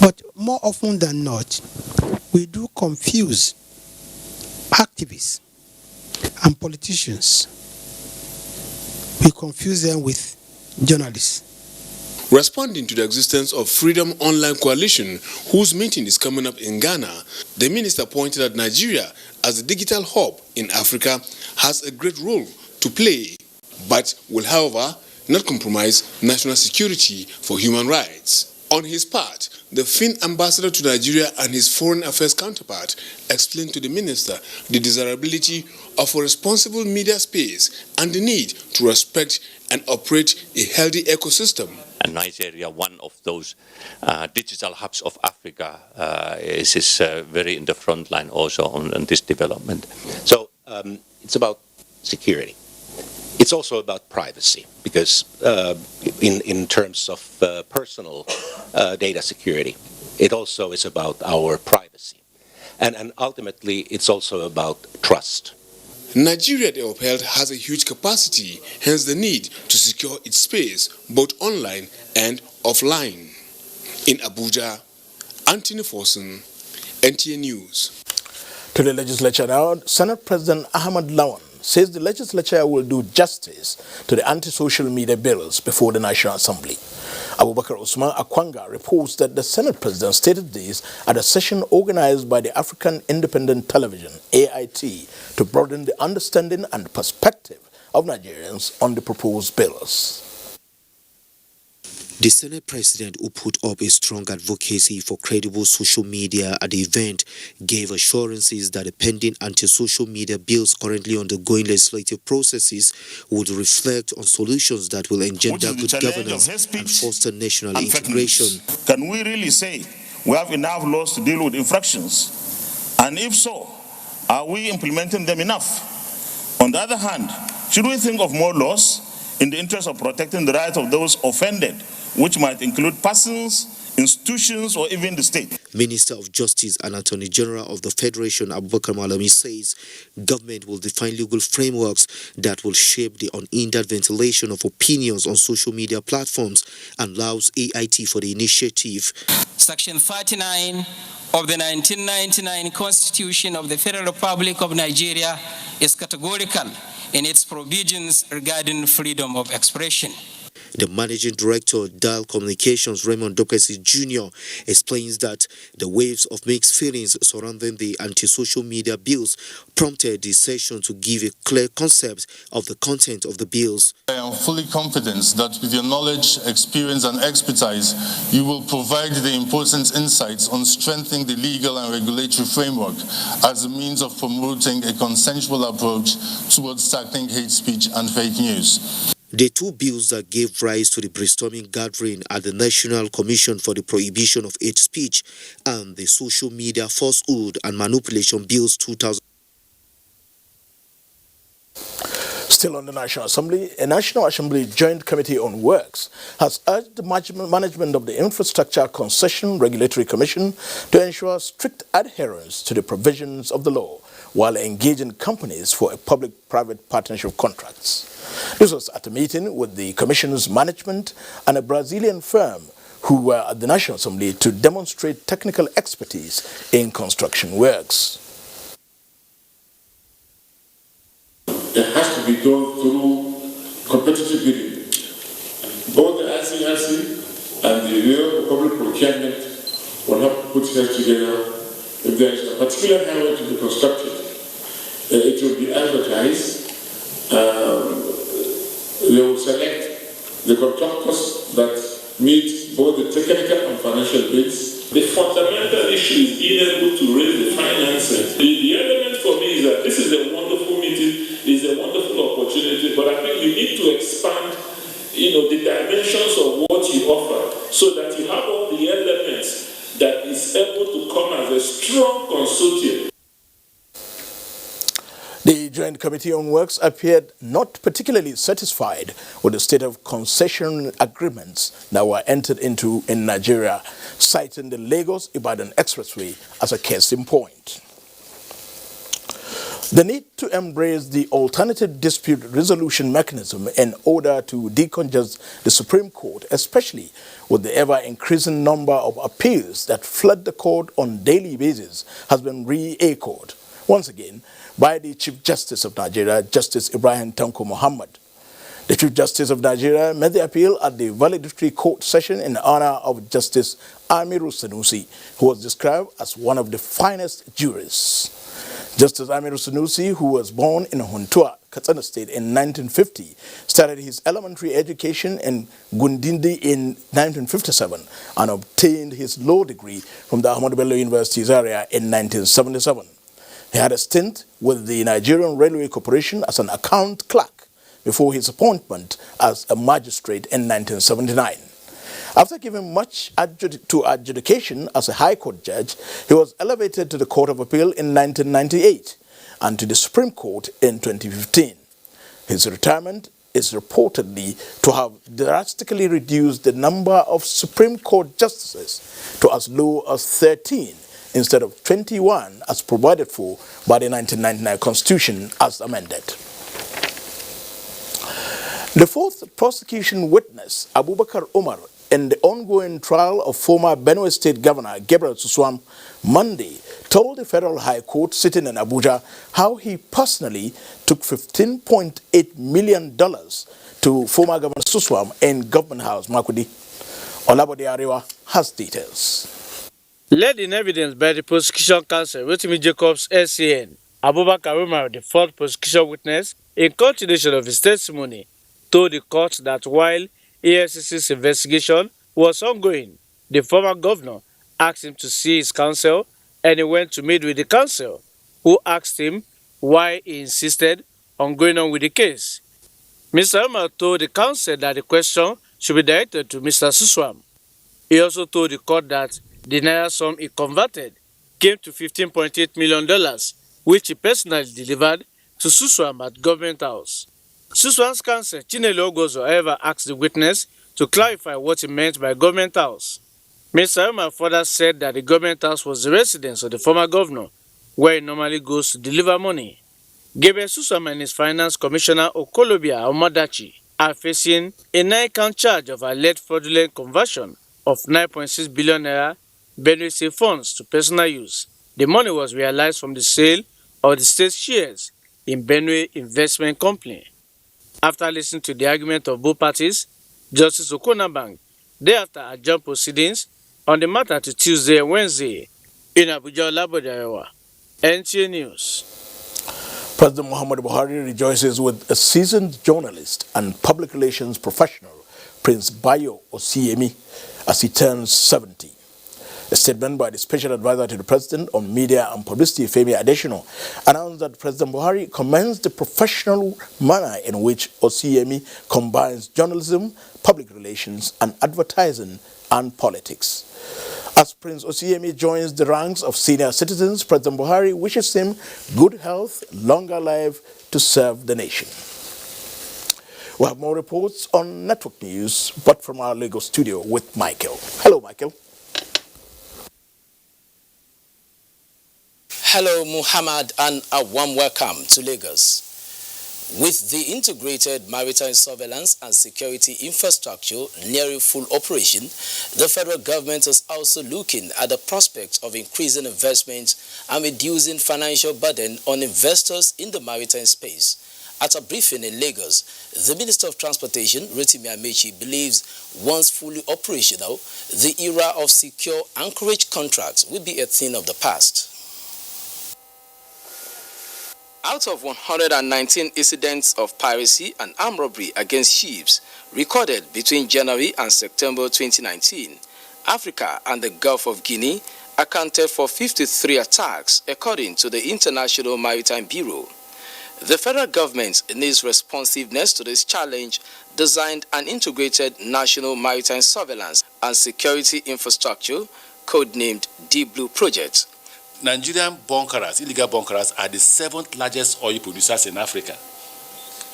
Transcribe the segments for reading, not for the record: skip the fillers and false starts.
But more often than not, we do confuse activists and politicians. We confuse them with journalists. Responding to the existence of Freedom Online Coalition, whose meeting is coming up in Ghana, the minister pointed that Nigeria, as a digital hub in Africa, has a great role to play, but will, however, not compromise national security for human rights. On his part, the Fin ambassador to Nigeria and his foreign affairs counterpart explained to the minister the desirability of a responsible media space and the need to respect and operate a healthy ecosystem. And Nigeria, one of those digital hubs of Africa, is very in the front line also on this development. So it's about security. It's also about privacy, because in terms of personal data security, it also is about our privacy. And ultimately, it's also about trust. Nigeria, they upheld, has a huge capacity, hence the need to secure its space, both online and offline. In Abuja, Anthony Forson, NTA News. To the legislature now, Senate President Ahmad Lawan says the legislature will do justice to the anti-social media bills before the National Assembly. Abubakar Usman Akwanga reports that the Senate President stated this at a session organized by the African Independent Television, AIT, to broaden the understanding and perspective of Nigerians on the proposed bills. The Senate President, who put up a strong advocacy for credible social media at the event, gave assurances that the pending anti-social media bills currently undergoing legislative processes would reflect on solutions that will engender good governance and foster national integration. Can we really say we have enough laws to deal with infractions? And if so, are we implementing them enough? On the other hand, should we think of more laws in the interest of protecting the rights of those offended, which might include persons, institutions, or even the state? Minister of Justice and Attorney General of the Federation, Abubakar Malami, says government will define legal frameworks that will shape the unhindered ventilation of opinions on social media platforms and allows AIT for the initiative. Section 39 of the 1999 Constitution of the Federal Republic of Nigeria is categorical in its provisions regarding freedom of expression. The Managing Director, Dial Communications, Raymond Dokesi Jr., explains that the waves of mixed feelings surrounding the anti-social media bills prompted the session to give a clear concept of the content of the bills. I am fully confident that with your knowledge, experience, and expertise, you will provide the important insights on strengthening the legal and regulatory framework as a means of promoting a consensual approach towards tackling hate speech and fake news. The two bills that gave rise to the brainstorming gathering are the National Commission for the Prohibition of Hate Speech and the Social Media Falsehood and Manipulation Bills 2000. Still on the National Assembly, a National Assembly Joint Committee on Works has urged the management of the Infrastructure Concession Regulatory Commission to ensure strict adherence to the provisions of the law while engaging companies for a public-private partnership contracts. This was at a meeting with the Commission's management and a Brazilian firm who were at the National Assembly to demonstrate technical expertise in construction works. It has to be done through competitive bidding. Both the ICRC and the Bureau of Public Procurement will have to put heads together. If there is a particular highway to be constructed, it will be advertised. They will select the contractors that meet both the technical and financial bids. The fundamental issue is being able to raise the financing. The element for me is that this is a wonderful meeting, is a wonderful opportunity, but I think you need to expand, the dimensions of what you offer so that you have all the elements that is able to come as a strong consortium. The Joint Committee on Works appeared not particularly satisfied with the state of concession agreements that were entered into in Nigeria, citing the Lagos-Ibadan Expressway as a case in point. The need to embrace the alternative dispute resolution mechanism in order to decongest the Supreme Court, especially with the ever-increasing number of appeals that flood the court on a daily basis, has been re-echoed once again by the Chief Justice of Nigeria, Justice Ibrahim Tanko Muhammad. The Chief Justice of Nigeria made the appeal at the valedictory court session in honor of Justice Amiru Sanusi, who was described as one of the finest jurists. Justice Amiru Sanusi, who was born in Huntua, Katsina State in 1950, started his elementary education in Gundindi in 1957 and obtained his law degree from the Ahmadu Bello University Zaria in 1977. He had a stint with the Nigerian Railway Corporation as an account clerk before his appointment as a magistrate in 1979. After giving much to adjudication as a High Court judge, he was elevated to the Court of Appeal in 1998 and to the Supreme Court in 2015. His retirement is reportedly to have drastically reduced the number of Supreme Court justices to as low as 13 instead of 21 as provided for by the 1999 Constitution as amended. The fourth prosecution witness, Abubakar Umar, in the ongoing trial of former Benue State Governor Gabriel Suswam, Monday, told the Federal High Court sitting in Abuja how he personally took $15.8 million to former Governor Suswam in Government House, Makurdi. Olabode Arewa has details. Led in evidence by the prosecution counsel, Rotimi Jacobs, SCN, Abubakar Umar, the fourth prosecution witness, in continuation of his testimony, told the court that while EFCC's investigation was ongoing, the former governor asked him to see his counsel, and he went to meet with the counsel, who asked him why he insisted on going on with the case. Mr. Umar told the counsel that the question should be directed to Mr. Suswam. He also told the court that the naira sum he converted came to $15.8 million, which he personally delivered to Suswam at Government House. Suswam's counsel, Chinelo Ogozo, however, asked the witness to clarify what he meant by Government House. Mr. Umar further said that the Government House was the residence of the former governor, where he normally goes to deliver money. Gabriel Suswam and his finance commissioner, Okolobia Omadachi, are facing a 9-count charge of alleged fraudulent conversion of 9.6 billion naira Benue State funds to personal use. The money was realized from the sale of the state's shares in Benue Investment Company. After listening to the argument of both parties, Justice Okonabang thereafter adjourned proceedings on the matter to Tuesday and Wednesday in Abuja. Olabode Arewa, NTA News. President Muhammadu Buhari rejoices with a seasoned journalist and public relations professional, Prince Bayo Osiyemi, as he turns 70. A statement by the Special Advisor to the President on Media and Publicity, Femi Adesina, announced that President Buhari commends the professional manner in which Osiyemi combines journalism, public relations, and advertising and politics. As Prince Osiyemi joins the ranks of senior citizens, President Buhari wishes him good health, longer life to serve the nation. We have more reports on Network News, but from our Lagos studio with Michael. Hello, Michael. Hello, Muhammad, and a warm welcome to Lagos. With the integrated maritime surveillance and security infrastructure nearing full operation, the federal government is also looking at the prospect of increasing investment and reducing financial burden on investors in the maritime space. At a briefing in Lagos, the Minister of Transportation, Rotimi Amechi, believes once fully operational, the era of secure anchorage contracts will be a thing of the past. Out of 119 incidents of piracy and armed robbery against ships recorded between January and September 2019, Africa and the Gulf of Guinea accounted for 53 attacks, according to the International Maritime Bureau. The federal government, in its responsiveness to this challenge, designed an integrated national maritime surveillance and security infrastructure, codenamed Deep Blue Project. Nigerian bunkerers, illegal bunkerers, are the 7th largest oil producers in Africa,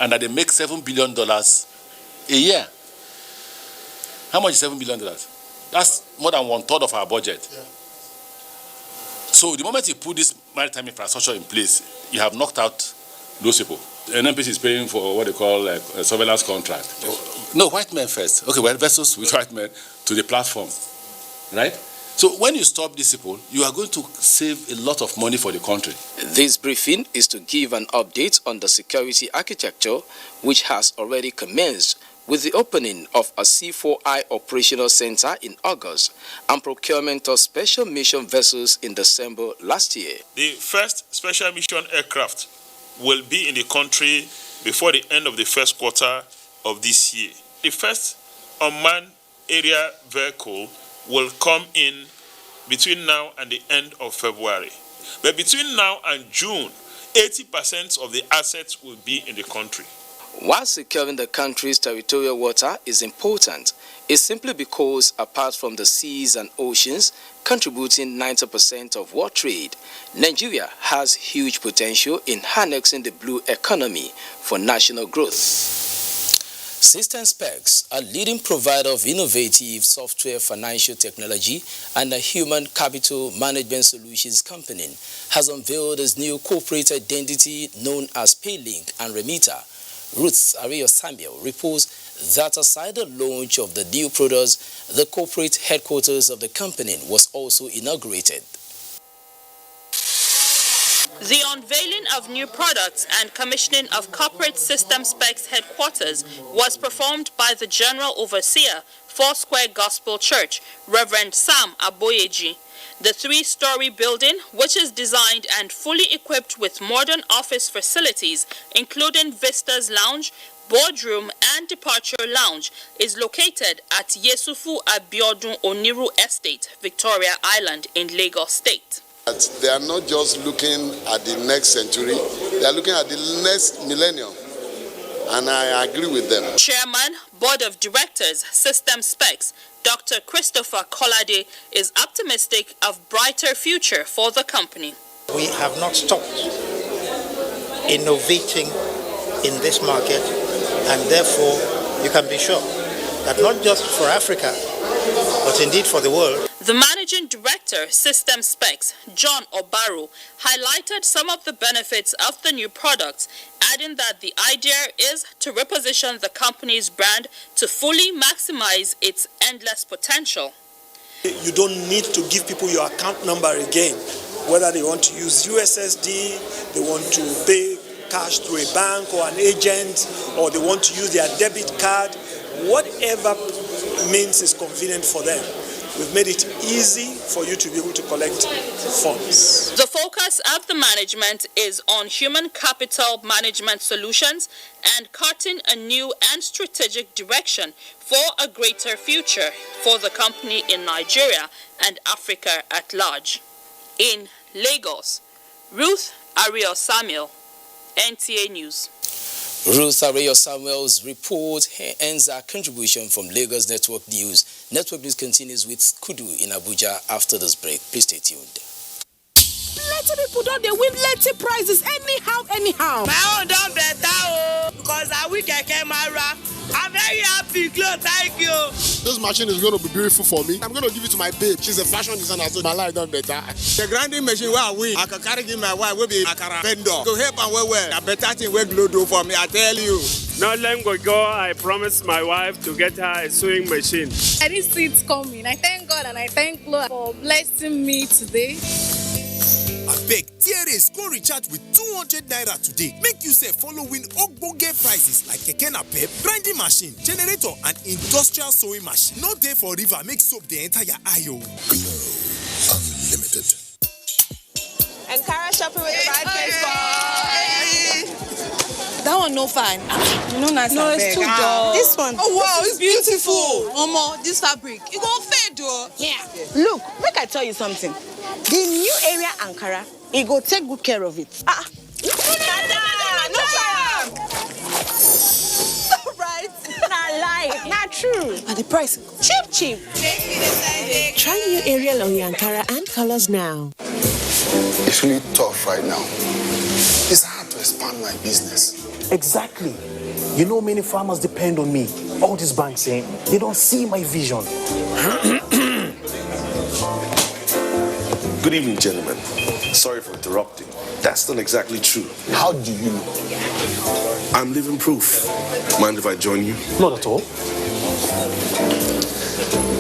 and that they make $7 billion a year. How much is $7 billion? That's more than 1/3 of our budget. Yeah. So the moment you put this maritime infrastructure in place, you have knocked out those people. An NPC is paying for what they call a surveillance contract. No, white men first. Okay, well, vessels with white men to the platform, right? So when you stop these people, you are going to save a lot of money for the country. This briefing is to give an update on the security architecture, which has already commenced with the opening of a C4I operational center in August and procurement of special mission vessels in December last year. The first special mission aircraft will be in the country before the end of the first quarter of this year. The first unmanned area vehicle will come in between now and the end of February. But between now and June, 80% of the assets will be in the country. While securing the country's territorial water is important, it's simply because apart from the seas and oceans contributing 90% of world trade, Nigeria has huge potential in harnessing the blue economy for national growth. System Specs, a leading provider of innovative software, financial technology, and a human capital management solutions company, has unveiled its new corporate identity known as PayLink and Remita. Ruth Ario Samuel reports that aside the launch of the new products, the corporate headquarters of the company was also inaugurated. The unveiling of new products and commissioning of Corporate System Specs headquarters was performed by the General Overseer, Foursquare Gospel Church, Reverend Sam Aboyeji. The three-story building, which is designed and fully equipped with modern office facilities, including Vistas Lounge, Boardroom, and Departure Lounge, is located at Yesufu Abiodun Oniru Estate, Victoria Island in Lagos State. They are not just looking at the next century, they are looking at the next millennium. And I agree with them. Chairman, Board of Directors, System Specs, Dr. Christopher Kolade, is optimistic of brighter future for the company. We have not stopped innovating in this market, and therefore you can be sure that not just for Africa, but indeed for the world. The Managing Director, System Specs, John Obaro, highlighted some of the benefits of the new products, adding that the idea is to reposition the company's brand to fully maximize its endless potential. You don't need to give people your account number again, whether they want to use USSD, they want to pay cash through a bank or an agent, or they want to use their debit card, whatever means is convenient for them. We've made it easy for you to be able to collect funds. The focus of the management is on human capital management solutions and charting a new and strategic direction for a greater future for the company in Nigeria and Africa at large. In Lagos, Ruth Ario Samuel, NTA News. Ruth Ario Samuel's report ends our contribution from Lagos Network News. Network News continues with Kudu in Abuja after this break. Please stay tuned. Plenty people don't they win plenty prizes anyhow. My own don't better because I will get Mara. I'm very happy, Claude. Thank you. This machine is going to be beautiful for me. I'm going to give it to my babe. She's a fashion designer, so my life done better. The grinding machine where I win, I can carry my wife will be a vendor. To help and well. A better thing will do for me, I tell you. Not long ago, I promised my wife to get her a sewing machine. I didn't see it coming. I thank God and I thank Lord for blessing me today. Abeg, TRS go recharge with 200 naira today. Make you say following ogbonge prices like keke napep, grinding machine, generator and industrial sewing machine. No day for river make soap the entire aisle. Glow Unlimited. And Kara shopping with the right place. That one no fine. No, it's too dull. This one. Oh wow, it's beautiful. Omo, this fabric. It gon' fade though. Yeah. Look, make I tell you something. The new area Ankara, it go take good care of it. No right. Not lie. Not true. And the price? Cheap. Try new Ariel on your Ankara and colors now. It's really tough right now. It's hard to expand my business. Exactly. You know, many farmers depend on me. All these banks saying they don't see my vision. Good evening, gentlemen. Sorry for interrupting. That's not exactly true. How do you know? I'm living proof. Mind if I join you? Not at all.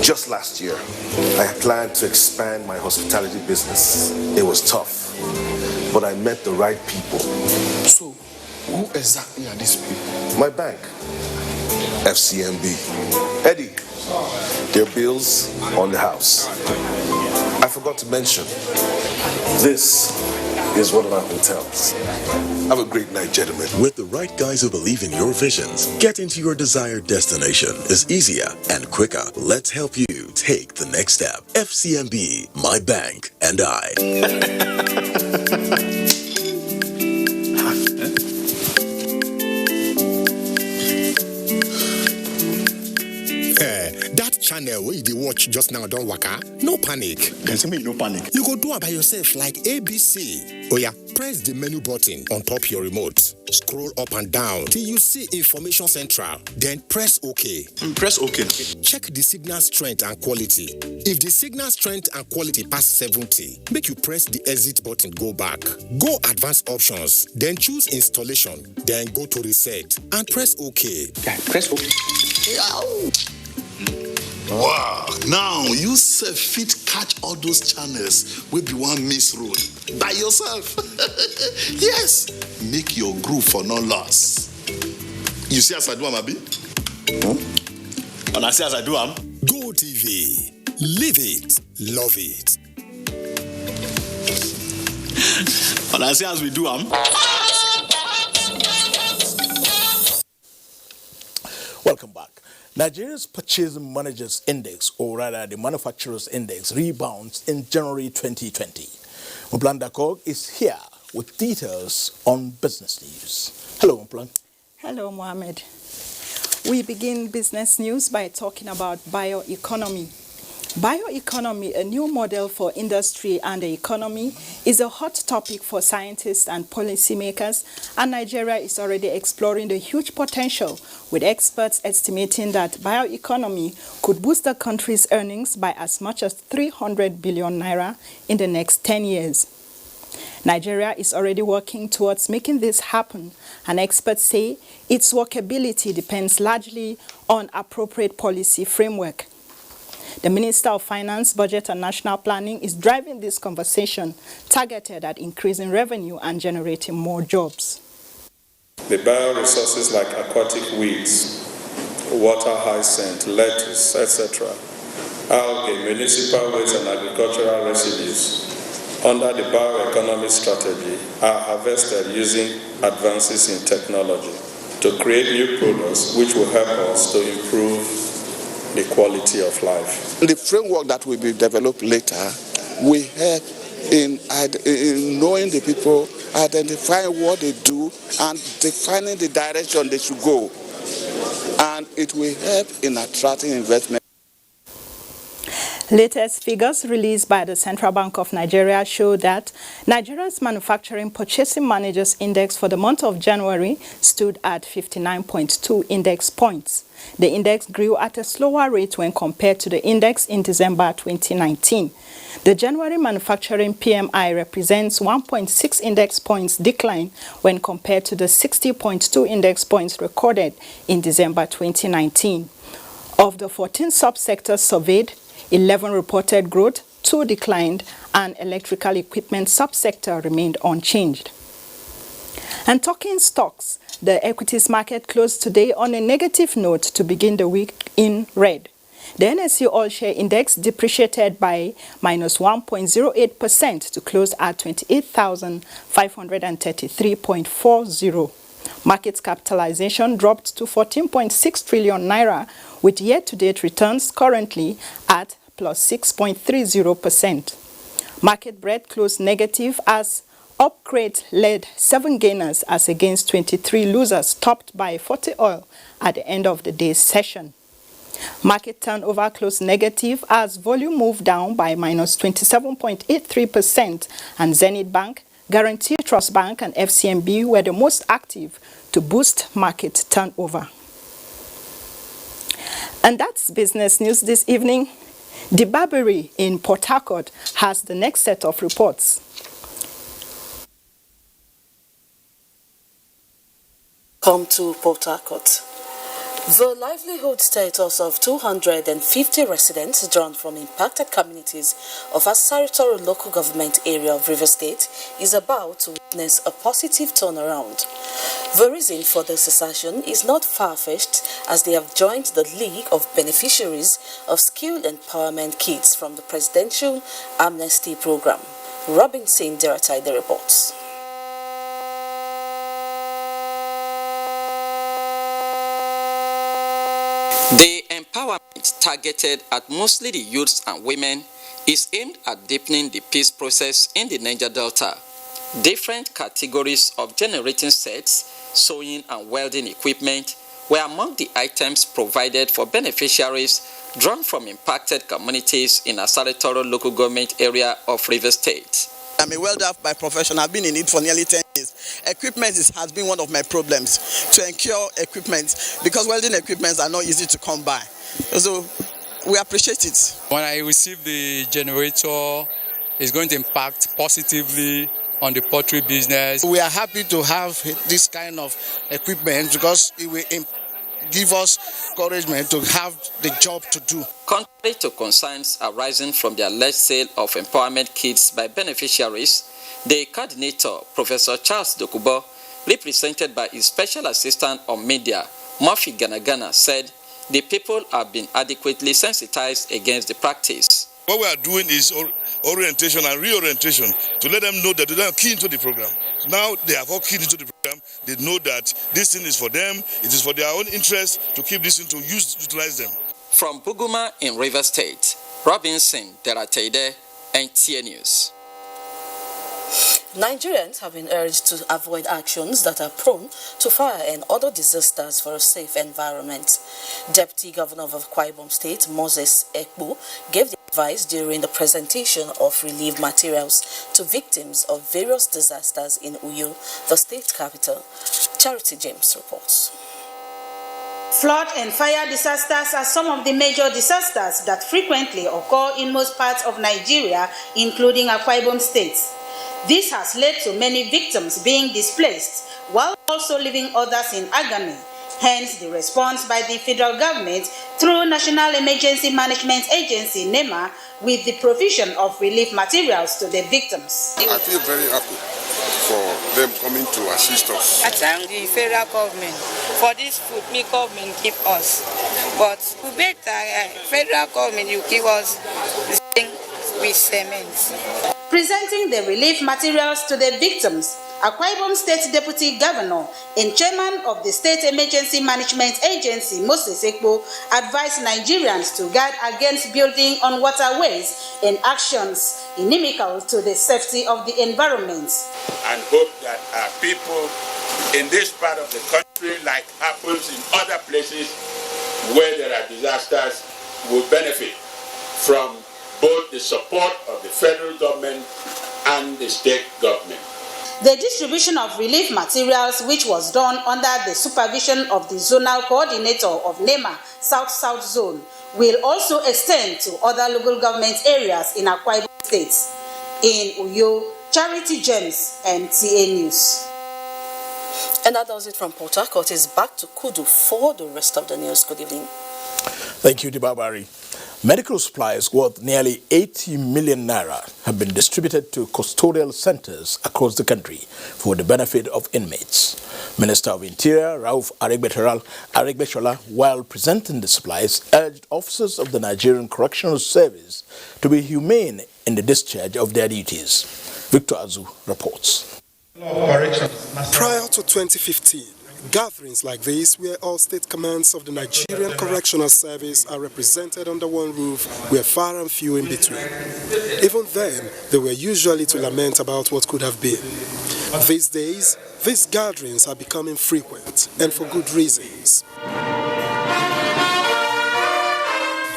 Just last year, I had planned to expand my hospitality business. It was tough, but I met the right people. So, who exactly are these people? My bank, FCMB. Eddie, their bills on the house. I forgot to mention, this is one of our hotels. Have a great night, gentlemen. With the right guys who believe in your visions, getting to your desired destination is easier and quicker. Let's help you take the next step. FCMB, my bank, and I. That channel where you watch just now don't waka. No panic. There's me no panic. You go do it by yourself like ABC. Oh yeah, press the menu button on top your remote. Scroll up and down till you see Information Central. Then press OK. Press OK. Check the signal strength and quality. If the signal strength and quality pass 70, make you press the exit button, go back. Go advanced options, then choose installation, then go to reset and press OK. Yeah, press OK. Wow, now you self fit catch all those channels wey be one miss road by yourself. Yes, make your groove for no loss. You see as I do am, abi? And I see as I do am. Go TV, live it, love it. And I see as we do am. Welcome back. Nigeria's Purchasing Managers Index, or rather the Manufacturers Index, rebounds in January 2020. Mplan Dakog is here with details on business news. Hello, Mplan. Hello, Mohammed. We begin business news by talking about bioeconomy. Bioeconomy, a new model for industry and the economy, is a hot topic for scientists and policymakers, and Nigeria is already exploring the huge potential, with experts estimating that bioeconomy could boost the country's earnings by as much as 300 billion naira in the next 10 years. Nigeria is already working towards making this happen, and experts say its workability depends largely on appropriate policy framework. The Minister of Finance, Budget and National Planning is driving this conversation targeted at increasing revenue and generating more jobs. The bioresources like aquatic weeds, water hyacinth, lettuce, etc., algae, municipal waste and agricultural residues under the bioeconomy strategy are harvested using advances in technology to create new products which will help us to improve the quality of life. The framework that will be developed later will help in knowing the people, identifying what they do, and defining the direction they should go. And it will help in attracting investment. Latest figures released by the Central Bank of Nigeria show that Nigeria's Manufacturing Purchasing Managers Index for the month of January stood at 59.2 index points. The index grew at a slower rate when compared to the index in December 2019. The January manufacturing PMI represents 1.6 index points decline when compared to the 60.2 index points recorded in December 2019. Of the 14 subsectors surveyed, 11 reported growth, 2 declined, and electrical equipment subsector remained unchanged. And talking stocks, the equities market closed today on a negative note to begin the week in red. The NSE All-Share Index depreciated by minus 1.08% to close at 28,533.40. Market capitalization dropped to 14.6 trillion naira, with year-to-date returns currently at plus 6.30%. Market breadth closed negative as Upgrade led 7 gainers as against 23 losers, topped by 40 oil at the end of the day's session. Market turnover closed negative as volume moved down by minus 27.83%, and Zenith Bank, Guarantee Trust Bank and FCMB were the most active to boost market turnover. And that's business news this evening. The Barbary in Port Harcourt has the next set of reports. Come to Port Harcourt. The livelihood status of 250 residents drawn from impacted communities of Asarito local government area of Rivers State is about to witness a positive turnaround. The reason for the cessation is not far-fetched, as they have joined the League of Beneficiaries of Skill Empowerment Kits from the Presidential Amnesty Program. Robinson Derataide reports. The empowerment targeted at mostly the youths and women is aimed at deepening the peace process in the Niger Delta. Different categories of generating sets, sewing and welding equipment were among the items provided for beneficiaries drawn from impacted communities in Asarito local government area of Rivers State. I'm a welder by profession. I've been in it for nearly 10 years. Equipment has been one of my problems, to secure equipment, because welding equipments are not easy to come by. So we appreciate it. When I receive the generator, it's going to impact positively on the poultry business. We are happy to have this kind of equipment because it will give us encouragement to have the job to do. Contrary to concerns arising from the alleged sale of empowerment kits by beneficiaries, the coordinator, Professor Charles Dokubo, represented by his special assistant on media, Murphy Ganagana, said the people have been adequately sensitized against the practice. What we are doing is orientation and reorientation to let them know that they are key into the program. Now they have all keyed into the program. They know that this thing is for them. It is for their own interest to keep this thing, to utilize them. From Buguma in Rivers State, Robinson Derateide, NTA News. Nigerians have been urged to avoid actions that are prone to fire and other disasters for a safe environment. Deputy Governor of Akwa Ibom State, Moses Ekpo, gave the advice during the presentation of relief materials to victims of various disasters in Uyo, the state capital. Charity James reports. Flood and fire disasters are some of the major disasters that frequently occur in most parts of Nigeria, including Akwa Ibom State. This has led to many victims being displaced, while also leaving others in agony. Hence, the response by the federal government through National Emergency Management Agency, NEMA, with the provision of relief materials to the victims. I feel very happy for them coming to assist us. I thank the federal government for this food government give us. But we better federal government you give us this thing with cement. Presenting the relief materials to the victims, Akwa Ibom State Deputy Governor and Chairman of the State Emergency Management Agency, Moses Ekpo, advised Nigerians to guard against building on waterways and actions inimical to the safety of the environment. And hope that our people in this part of the country, like happens in other places where there are disasters, will benefit from both the support of the federal government and the state government. The distribution of relief materials, which was done under the supervision of the zonal coordinator of NEMA South-South Zone, will also extend to other local government areas in Akwa Ibom State. In Uyo, Charity James, NTA News. And that does it from Port Harcourt. Is back to Kudu for the rest of the news. Good evening. Thank you, Dibabari. Medical supplies worth nearly 80 million naira have been distributed to custodial centers across the country for the benefit of inmates. Minister of Interior Rauf Aregbesola, while presenting the supplies, urged officers of the Nigerian Correctional Service to be humane in the discharge of their duties. Victor Azu reports. Prior to 2015, gatherings like this, where all state commands of the Nigerian Correctional Service are represented under one roof, were far and few in between. Even then, they were usually to lament about what could have been. These days, these gatherings are becoming frequent, and for good reasons.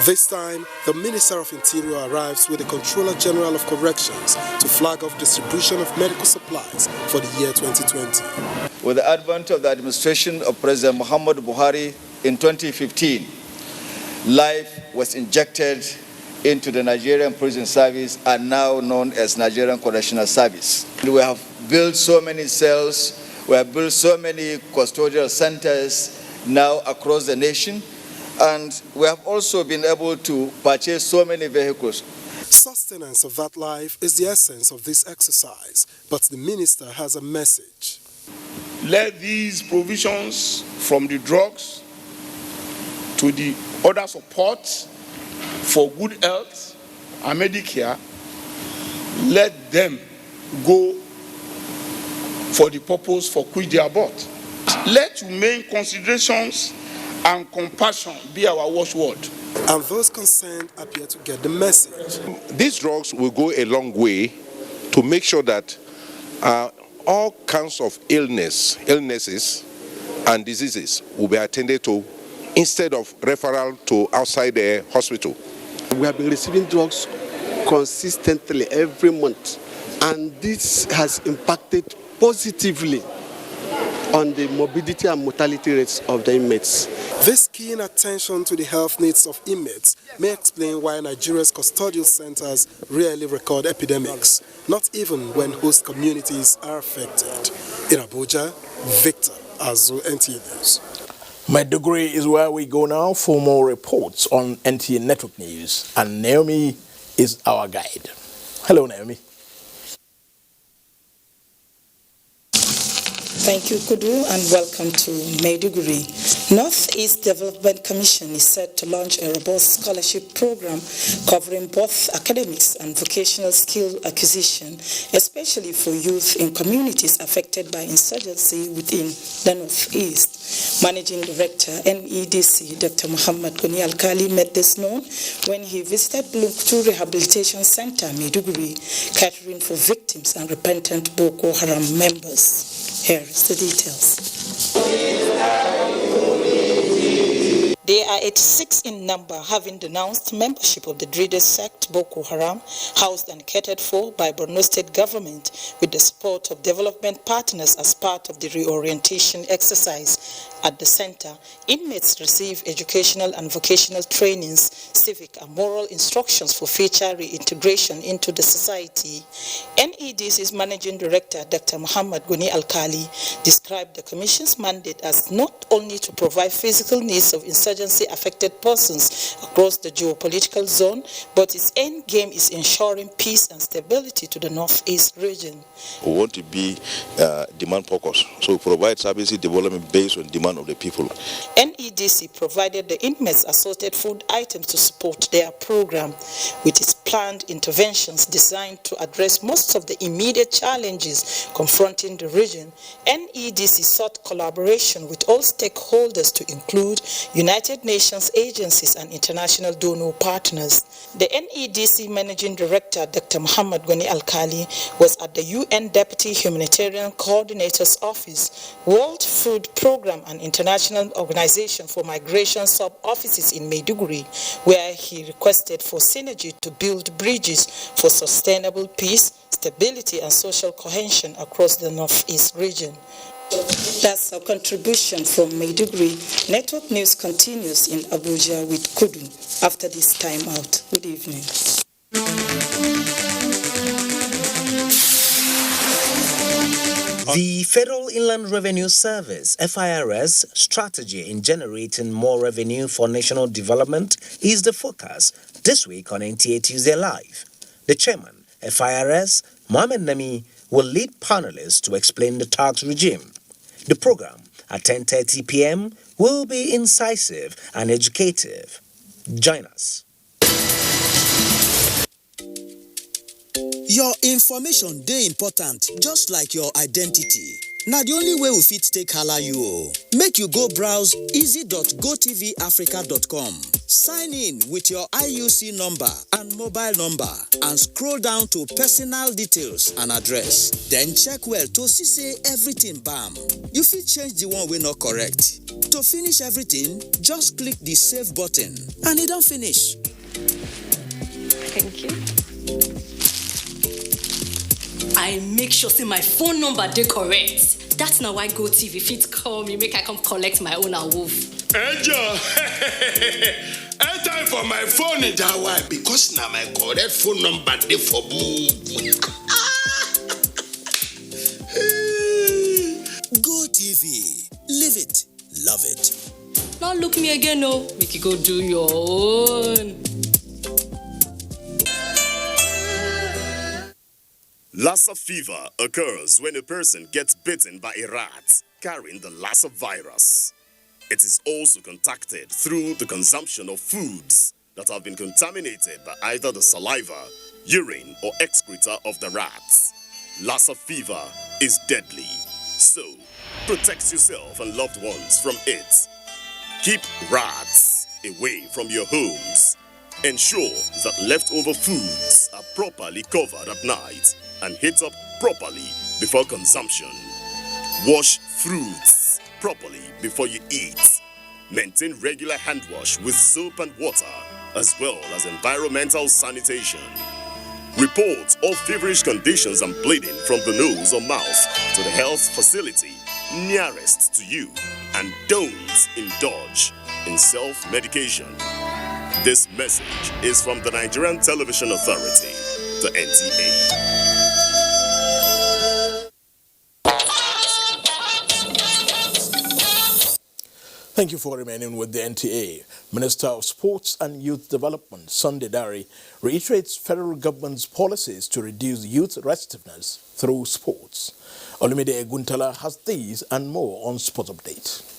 This time, the Minister of Interior arrives with the Controller General of Corrections to flag off distribution of medical supplies for the year 2020. With the advent of the administration of President Muhammadu Buhari in 2015, life was injected into the Nigerian Prison Service, and now known as Nigerian Correctional Service. We have built so many cells We have built so many custodial centers now across the nation, and we have also been able to purchase so many vehicles. Sustenance of that life is the essence of this exercise, but the minister has a message. Let these provisions from the drugs to the other support for good health and Medicare, let them go for the purpose for which they are bought. Let humane considerations and compassion be our watchword. And those concerned appear to get the message. These drugs will go a long way to make sure that all kinds of illnesses and diseases will be attended to instead of referral to outside the hospital. We have been receiving drugs consistently every month, and this has impacted positively on the morbidity and mortality rates of the inmates. This keen attention to the health needs of inmates may explain why Nigeria's custodial centers rarely record epidemics, not even when host communities are affected. In Abuja, Victor Azu, NTA News. Maiduguri is where we go now for more reports on NTA Network News, and Naomi is our guide. Hello, Naomi. Thank you, Kudu, and welcome to Maiduguri. Northeast Development Commission is set to launch a robust scholarship program covering both academics and vocational skill acquisition, especially for youth in communities affected by insurgency within the Northeast. Managing Director, NEDC, Dr. Muhammad Goni Alkali, made this known when he visited Bluktu Rehabilitation Center, Maiduguri, catering for victims and repentant Boko Haram members. Here is the details. They are 86 in number, having denounced membership of the dreaded sect Boko Haram, housed and catered for by Borno State government with the support of development partners as part of the reorientation exercise. At the center, inmates receive educational and vocational trainings, civic and moral instructions for future reintegration into the society. NEDC's Managing Director, Dr. Muhammad Goni Alkali, described the Commission's mandate as not only to provide physical needs of insurgency-affected persons across the geopolitical zone, but its end game is ensuring peace and stability to the Northeast region. We want to be demand-focused, so provide services development based on demand of the people. NEDC provided the inmates assorted food items to support their program, with its planned interventions designed to address most of the immediate challenges confronting the region. NEDC sought collaboration with all stakeholders to include United Nations agencies and international donor partners. The NEDC Managing Director, Dr. Muhammad Goni Alkali, was at the UN Deputy Humanitarian Coordinator's Office, World Food Program and International Organization for Migration sub-offices in Maiduguri, where he requested for synergy to build bridges for sustainable peace, stability and social cohesion across the Northeast region. That's our contribution from Maiduguri. Network News continues in Abuja with Kudu after this time out. Good evening. The Federal Inland Revenue Service, FIRS, strategy in generating more revenue for national development is the focus this week on NTA Tuesday Live. The chairman, FIRS, Mohamed Nami, will lead panelists to explain the tax regime. The program at 10:30 p.m. will be incisive and educative. Join us. Your information dey important, just like your identity. Na the only way we fit take hala you o. Make you go browse easy.gotvafrica.com. Sign in with your IUC number and mobile number and scroll down to personal details and address. Then check well to see say everything bam. You fit change the one wey not correct. To finish everything, just click the save button and it don finish. Thank you. I make sure say my phone number dey correct. That's now why GoTV fit call me make I come collect my own awoof. Angel, anytime for my phone is that why? Because now my correct phone number dey for book. love it. Now look me again, no. Make you go do your own. Lassa fever occurs when a person gets bitten by a rat carrying the Lassa virus. It is also contacted through the consumption of foods that have been contaminated by either the saliva, urine, or excreta of the rats. Lassa fever is deadly, so protect yourself and loved ones from it. Keep rats away from your homes. Ensure that leftover foods are properly covered at night and heat up properly before consumption. Wash fruits properly before you eat. Maintain regular hand wash with soap and water, as well as environmental sanitation. Report all feverish conditions and bleeding from the nose or mouth to the health facility nearest to you, and don't indulge in self-medication. This message is from the Nigerian Television Authority, the NTA. Thank you for remaining with the NTA. Minister of Sports and Youth Development, Sunday Dari, reiterates federal government's policies to reduce youth restiveness through sports. Olumide Guntala has these and more on Sports Update.